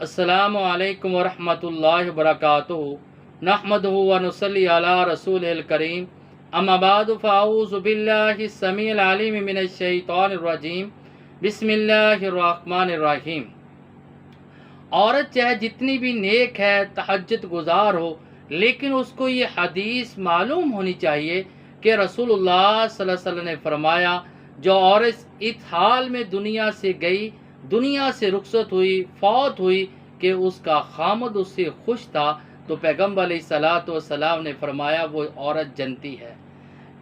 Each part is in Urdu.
السلام علیکم ورحمۃ اللہ وبرکاتہ نحمدہ ونصلی علی رسول الکریم اما بعد فاعوذ باللہ السمیع العلیم من الشیطان الرجیم بسم اللہ الرحمن الرحیم۔ عورت چاہے جتنی بھی نیک ہے، تہجد گزار ہو، لیکن اس کو یہ حدیث معلوم ہونی چاہیے کہ رسول اللہ صلی اللہ علیہ وسلم نے فرمایا جو عورت اس حال میں دنیا سے گئی، دنیا سے رخصت ہوئی، فوت ہوئی کہ اس کا خامد اس سے خوش تھا، تو پیغمبر علیہ الصلوۃ والسلام نے فرمایا وہ عورت جنتی ہے۔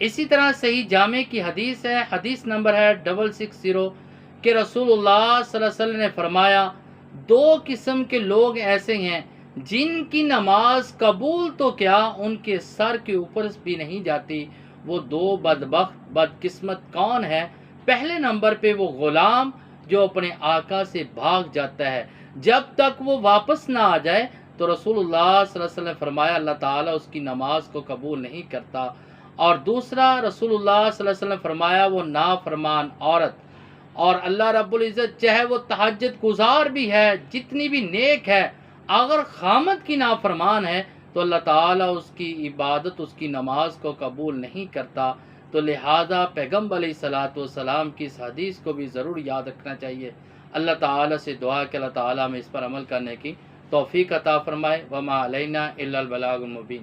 اسی طرح صحیح جامع کی حدیث ہے، حدیث نمبر ہے 660 کہ رسول اللہ صلی اللہ علیہ وسلم نے فرمایا دو قسم کے لوگ ایسے ہیں جن کی نماز قبول تو کیا ان کے سر کے اوپر بھی نہیں جاتی۔ وہ دو بدبخت بدقسمت کون ہے؟ پہلے نمبر پہ وہ غلام جو اپنے آقا سے بھاگ جاتا ہے، جب تک وہ واپس نہ آ جائے تو رسول اللہ صلی اللہ علیہ وسلم نے فرمایا اللہ تعالیٰ اس کی نماز کو قبول نہیں کرتا۔ اور دوسرا رسول اللہ صلی اللہ علیہ وسلم نے فرمایا وہ نافرمان عورت، اور اللہ رب العزت چاہے وہ تہجد گزار بھی ہے، جتنی بھی نیک ہے، اگر خامد کی نافرمان ہے تو اللہ تعالیٰ اس کی عبادت، اس کی نماز کو قبول نہیں کرتا۔ تو لہٰذا پیغمبر علیہ الصلوۃ والسلام کی اس حدیث کو بھی ضرور یاد رکھنا چاہیے۔ اللہ تعالیٰ سے دعا کہ اللہ تعالیٰ ہمیں اس پر عمل کرنے کی توفیق عطا فرمائے۔ وما علینا الا البلاغ المبین۔